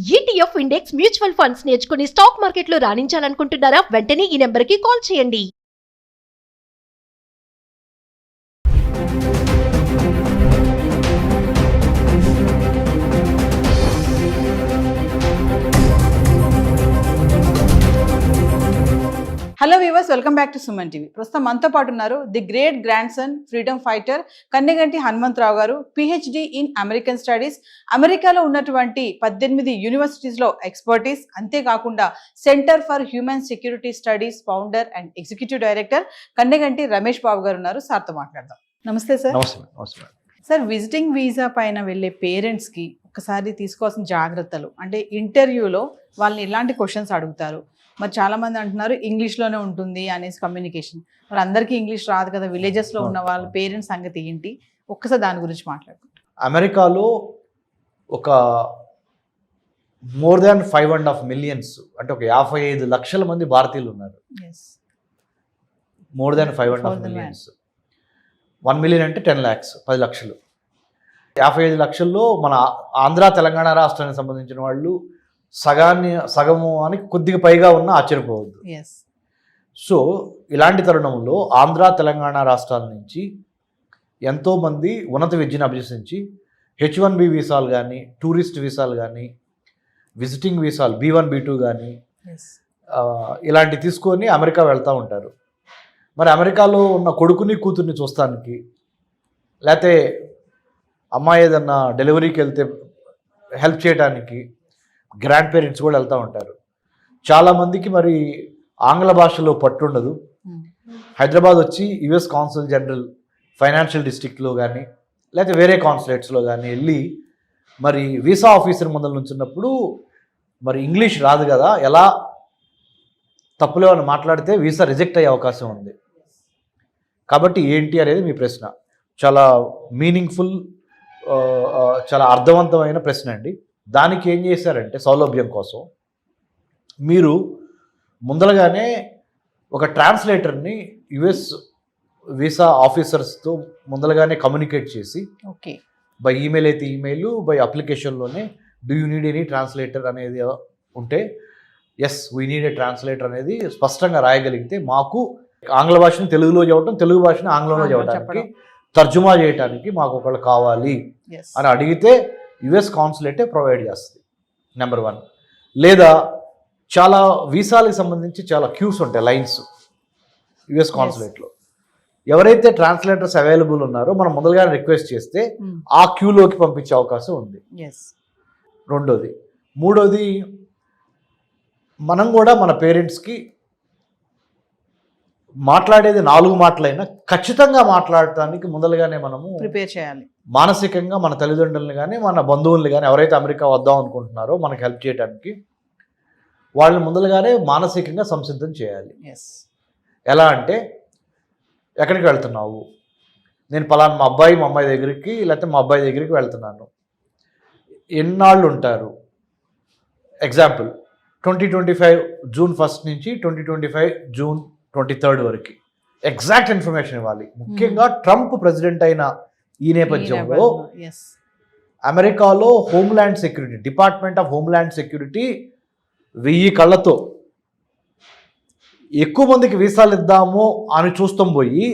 ETF index mutual funds నేర్చుకుని stock మార్కెట్లో రాణించాలనుకుంటున్నారా? వెంటనే ఈ నెంబర్కి కాల్ చేయండి. Hello viewers, welcome back to Suman TV. ప్రస్తుతం మనతో పాటు ఉన్నారు the great grand son freedom fighter Kanneganti Hanumantharao garu, PhD in American studies. అమెరికాలో ఉన్నటువంటి 18 యూనివర్సిటీస్లో ఎక్స్పర్టీస్, అంతేకాకుండా centre for human security studies founder and executive director Kanneganti Ramesh Babu garu ఉన్నారు. సార్తో మాట్లాడదాం. నమస్తే సార్. సార్, విజిటింగ్ వీసా పైన వెళ్ళే పేరెంట్స్కి ఒకసారి తీసుకోవాల్సిన జాగ్రత్తలు అంటే, ఇంటర్వ్యూలో వాళ్ళని ఎలాంటి క్వశ్చన్స్ అడుగుతారు? మరి చాలామంది అంటున్నారు ఇంగ్లీష్లోనే ఉంటుంది అనేసి కమ్యూనికేషన్. మరి అందరికీ ఇంగ్లీష్ రాదు కదా, విలేజెస్లో ఉన్న వాళ్ళ పేరెంట్స్ సంగతి ఏంటి? ఒక్కసారి దాని గురించి మాట్లాడుకుంటాం. అమెరికాలో ఒక మోర్ దాన్ 5.5 మిలియన్స్ అంటే ఒక 55 లక్షల మంది భారతీయులు ఉన్నారు. More than 5.5 millions. 1 మిలియన్ అంటే 10 lakhs, 10 లక్షలు. 55 లక్షల్లో మన ఆంధ్ర తెలంగాణ రాష్ట్రానికి సంబంధించిన వాళ్ళు సగము అని కొద్దిగా పైగా ఉన్న ఆశ్చర్యపోవద్దు. సో ఇలాంటి తరుణంలో ఆంధ్ర తెలంగాణ రాష్ట్రాల నుంచి ఎంతోమంది ఉన్నత విద్యను అభ్యసించి H1B వీసాలు కానీ, టూరిస్ట్ వీసాలు కానీ, విజిటింగ్ వీసాలు B1 B2 కానీ ఇలాంటివి తీసుకొని అమెరికా వెళ్తూ ఉంటారు. మరి అమెరికాలో ఉన్న కొడుకుని కూతుర్ని చూస్తానికి, లేకపోతే అమ్మాయి ఏదన్నా డెలివరీకి వెళ్తే హెల్ప్ చేయడానికి గ్రాండ్ పేరెంట్స్ కూడా వెళ్తూ ఉంటారు. చాలామందికి మరి ఆంగ్ల భాషలో పట్టుండదు. హైదరాబాద్ వచ్చి యుఎస్ కాన్సుల్ జనరల్ ఫైనాన్షియల్ డిస్ట్రిక్ట్లో కానీ లేకపోతే వేరే కాన్సులేట్స్లో కానీ వెళ్ళి మరి వీసా ఆఫీసర్ ముందర నుంచున్నప్పుడు మరి ఇంగ్లీష్ రాదు కదా, ఎలా తప్పులో అని మాట్లాడితే వీసా రిజెక్ట్ అయ్యే అవకాశం ఉంది. కాబట్టి ఏంటి అనేది మీ ప్రశ్న. చాలా మీనింగ్ఫుల్, చాలా అర్థవంతమైన ప్రశ్న అండి. దానికి ఏం చేశారంటే, సౌలభ్యం కోసం మీరు ముందరగానే ఒక ట్రాన్స్లేటర్ని యుఎస్ వీసా ఆఫీసర్స్తో ముందరగానే కమ్యూనికేట్ చేసి, ఓకే, బై ఈమెయిల్ అయితే ఈమెయిల్, బై అప్లికేషన్లోనే do you need any translator అనేది ఉంటే yes we need a translator అనేది స్పష్టంగా రాయగలిగితే, మాకు ఆంగ్ల భాషను తెలుగులో చెప్పడం, తెలుగు భాషను ఆంగ్లంలో చెప్పడానికి, తర్జుమా చేయడానికి మాకు ఒకళ్ళు కావాలి అని అడిగితే యుఎస్ కాన్సులేటే ప్రొవైడ్ చేస్తుంది. నెంబర్ 1. లేదా చాలా వీసాలకు సంబంధించి చాలా క్యూస్ ఉంటాయి, లైన్స్ యుఎస్ కాన్సులేట్లో. ఎవరైతే ట్రాన్స్లేటర్స్ అవైలబుల్ ఉన్నారో మనం మొదలుగా రిక్వెస్ట్ చేస్తే ఆ క్యూలోకి పంపించే అవకాశం ఉంది. రెండోది. మూడోది, మనం కూడా మన పేరెంట్స్కి మాట్లాడేది 4 మాటలైనా ఖచ్చితంగా మాట్లాడటానికి ముందలుగానే మనము ప్రిపేర్ చేయాలి. మానసికంగా మన తల్లిదండ్రులను కానీ మన బంధువుల్ని కానీ ఎవరైతే అమెరికా వద్దాం అనుకుంటున్నారో మనకు హెల్ప్ చేయడానికి వాళ్ళని ముందలుగానే మానసికంగా సంసిద్ధం చేయాలి. ఎలా అంటే, ఎక్కడికి వెళ్తున్నావు? నేను పలానా మా అమ్మాయి దగ్గరికి లేకపోతే మా అబ్బాయి దగ్గరికి వెళ్తున్నాను. ఎన్నాళ్ళు ఉంటారు? ఎగ్జాంపుల్ 2025 జూన్ 1 నుంచి 2025 జూన్ 23 వరకు ఎగ్జాక్ట్ ఇన్ఫర్మేషన్ ఇవ్వాలి. ముఖ్యంగా ట్రంప్ ప్రెసిడెంట్ అయిన ఈ నేపథ్యంలో అమెరికాలో homeland security, department of homeland security 1000 కళ్ళతో ఎక్కువ మందికి వీసాలు ఇద్దాము అని చూస్తాం పోయి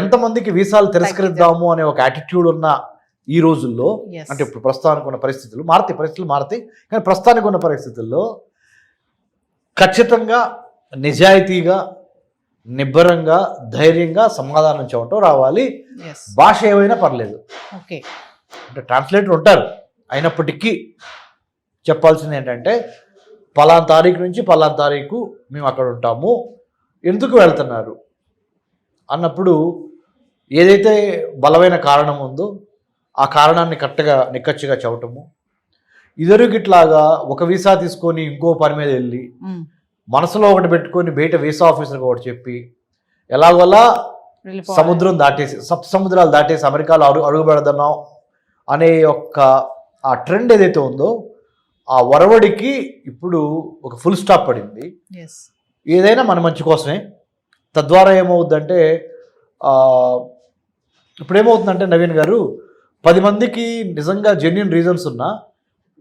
ఎంతమందికి వీసాలు తిరస్కరిద్దాము అనే ఒక యాటిట్యూడ్ ఉన్న ఈ రోజుల్లో, అంటే ఇప్పుడు ప్రస్తుతానికి ఉన్న పరిస్థితులు మారతాయి, కానీ ప్రస్తుతానికి ఉన్న పరిస్థితుల్లో ఖచ్చితంగా నిజాయితీగా, నిబ్బరంగా, ధైర్యంగా సమాధానం చెప్పటం రావాలి. భాష ఏమైనా పర్లేదు. ఓకే, అంటే ట్రాన్స్లేటర్ ఉంటారు, అయినప్పటికీ చెప్పాల్సింది ఏంటంటే, పలానా తారీఖు నుంచి పలానా తారీఖు మేము అక్కడ ఉంటాము, ఎందుకు వెళ్తున్నారు అన్నప్పుడు ఏదైతే బలమైన కారణం ఉందో ఆ కారణాన్ని కరెక్ట్గా నిక్కచ్చిగా చెప్పటము. ఇదివరకిట్లాగా ఒక వీసా తీసుకొని ఇంకో పని మీద వెళ్ళి మనసులో ఒకటి పెట్టుకొని బయట వీసా ఆఫీసర్కి ఒకటి చెప్పి ఎలాగోలా సముద్రాలు దాటేసి అమెరికాలో అడుగు పెడదాం అనే ఆ ట్రెండ్ ఏదైతే ఉందో ఆ వరవడికి ఇప్పుడు ఒక ఫుల్ స్టాప్ పడింది. ఏదైనా మన మంచి కోసమే. తద్వారా ఏమవుద్దంటే, ఇప్పుడు ఏమవుతుందంటే నవీన్ గారు, 10 మందికి నిజంగా జెన్యూన్ రీజన్స్ ఉన్నా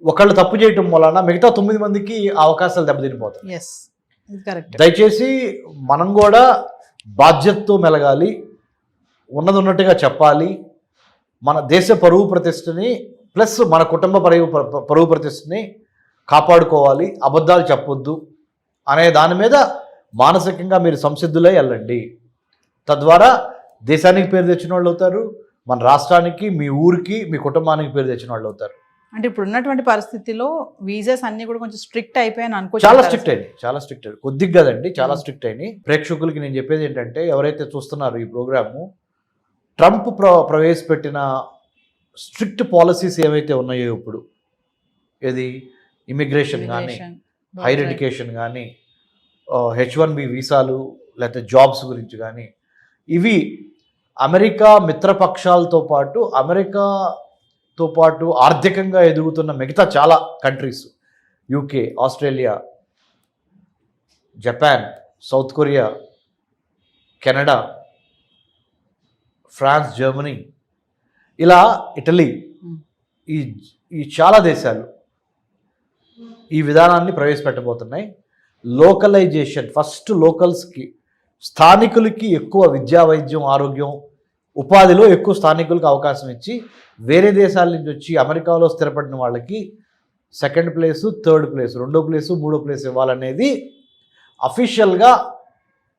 ఒకళ్ళు తప్పు చేయటం వలన మిగతా 9 మందికి ఆ అవకాశాలు దెబ్బతినిపోతాయి. ఎస్, ఇది కరెక్ట్. దయచేసి మనం కూడా బాధ్యతతో మెలగాలి, ఉన్నది ఉన్నట్టుగా చెప్పాలి, మన దేశ పరువు ప్రతిష్టని ప్లస్ మన కుటుంబ పరువు ప్రతిష్టని కాపాడుకోవాలి, అబద్ధాలు చెప్పొద్దు అనే దాని మీద మానసికంగా మీరు సంసిద్ధులై వెళ్ళండి. తద్వారా దేశానికి పేరు తెచ్చిన వాళ్ళు అవుతారు, మన రాష్ట్రానికి, మీ ఊరికి, మీ కుటుంబానికి పేరు తెచ్చిన వాళ్ళు అవుతారు. అంటే ఇప్పుడు ఉన్నటువంటి పరిస్థితిలో వీసాస్ అన్ని కూడా కొంచెం స్ట్రిక్ట్ అయిపోయాయని అనుకో. చాలా స్ట్రిక్ట్ అయింది, చాలా స్ట్రిక్ట్ అయింది, కొద్దిగా కదండి, చాలా స్ట్రిక్ట్ అయినాయి. ప్రేక్షకులకి నేను చెప్పేది ఏంటంటే, ఎవరైతే చూస్తున్నారో ఈ ప్రోగ్రాము, ట్రంప్ ప్రవేశపెట్టిన స్ట్రిక్ట్ పాలసీస్ ఏవైతే ఉన్నాయో ఇప్పుడు, ఏది ఇమిగ్రేషన్ కానీ, హైర్ ఎడ్యుకేషన్ కానీ, H1B వీసాలు, లేకపోతే జాబ్స్ గురించి కానీ, ఇవి అమెరికా మిత్రపక్షాలతో పాటు అమెరికాతో పాటు ఆర్థికంగా ఎదుగుతున్న మిగతా చాలా countries, UK, Australia, Japan, South Korea, Canada, France, Germany, ఇలా ఇటలీ, ఈ చాలా దేశాలు ఈ విధానాన్ని ప్రవేశపెట్టబోతున్నాయి. లోకలైజేషన్, ఫస్ట్ లోకల్స్కి, స్థానికులకి ఎక్కువ విద్యా, వైద్యం, ఆరోగ్యం, ఉపాధిలో ఎక్కువ స్థానికులకు అవకాశం ఇచ్చి, వేరే దేశాల నుంచి వచ్చి అమెరికాలో స్థిరపడిన వాళ్ళకి సెకండ్ ప్లేసు, థర్డ్ ప్లేసు, 2వ ప్లేసు, 3వ ప్లేసు ఇవ్వాలనేది అఫీషియల్గా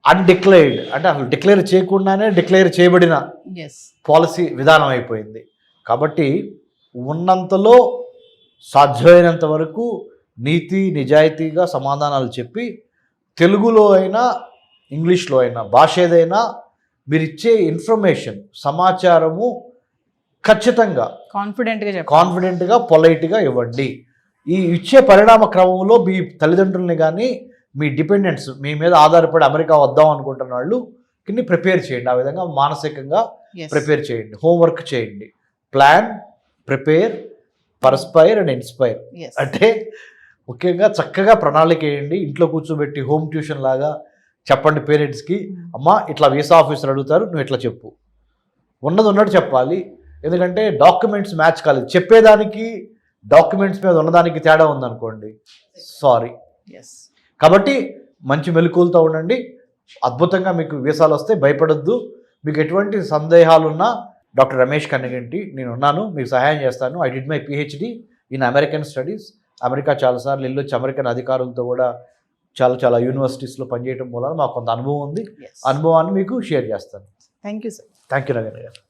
అన్డిక్లేర్డ్, అంటే అసలు డిక్లేర్ చేయకుండానే డిక్లేర్ చేయబడిన పాలసీ విధానం అయిపోయింది. కాబట్టి ఉన్నంతలో సాధ్యమైనంత వరకు నీతి నిజాయితీగా సమాధానాలు చెప్పి, తెలుగులో అయినా ఇంగ్లీష్లో అయినా భాష ఏదైనా మీరు ఇచ్చే ఇన్ఫర్మేషన్, సమాచారము ఖచ్చితంగా కాన్ఫిడెంట్గా పొలైట్గా ఇవ్వండి. ఈ ఇచ్చే పరిణామ క్రమంలో మీ తల్లిదండ్రుల్ని కానీ, మీ డిపెండెంట్స్, మీ మీద ఆధారపడి అమెరికా వద్దాం అనుకుంటున్న వాళ్ళు కింద ప్రిపేర్ చేయండి. ఆ విధంగా మానసికంగా ప్రిపేర్ చేయండి, హోంవర్క్ చేయండి. Plan, prepare, perspire and inspire. అంటే ముఖ్యంగా చక్కగా ప్రణాళిక వేయండి. ఇంట్లో కూర్చోబెట్టి హోమ్ ట్యూషన్ లాగా చెప్పండి పేరెంట్స్కి, అమ్మా ఇట్లా వీసా ఆఫీసర్ అడుగుతారు, నువ్వు ఇట్లా చెప్పు, ఉన్నది ఉన్నట్టు చెప్పాలి. ఎందుకంటే డాక్యుమెంట్స్ మ్యాచ్ కాలేదు, చెప్పేదానికి డాక్యుమెంట్స్ మీద ఉన్నదానికి తేడా ఉందనుకోండి, సారీ. కాబట్టి మంచి మెలకువలతో ఉండండి, అద్భుతంగా మీకు వీసాలు వస్తే భయపడొద్దు. మీకు ఎటువంటి సందేహాలున్నా డాక్టర్ రమేష్ కన్నగంటి నేను ఉన్నాను, మీకు సహాయం చేస్తాను. I did my PhD in American studies. America చాలాసార్లు వెళ్ళొచ్చి అమెరికన్ అధికారులతో కూడా చాలా యూనివర్సిటీస్లో పనిచేయడం వల్ల మాకు కొంత అనుభవం ఉంది. అనుభవాన్ని మీకు షేర్ చేస్తాను. Thank you sir. Thank you Nagendra గారు.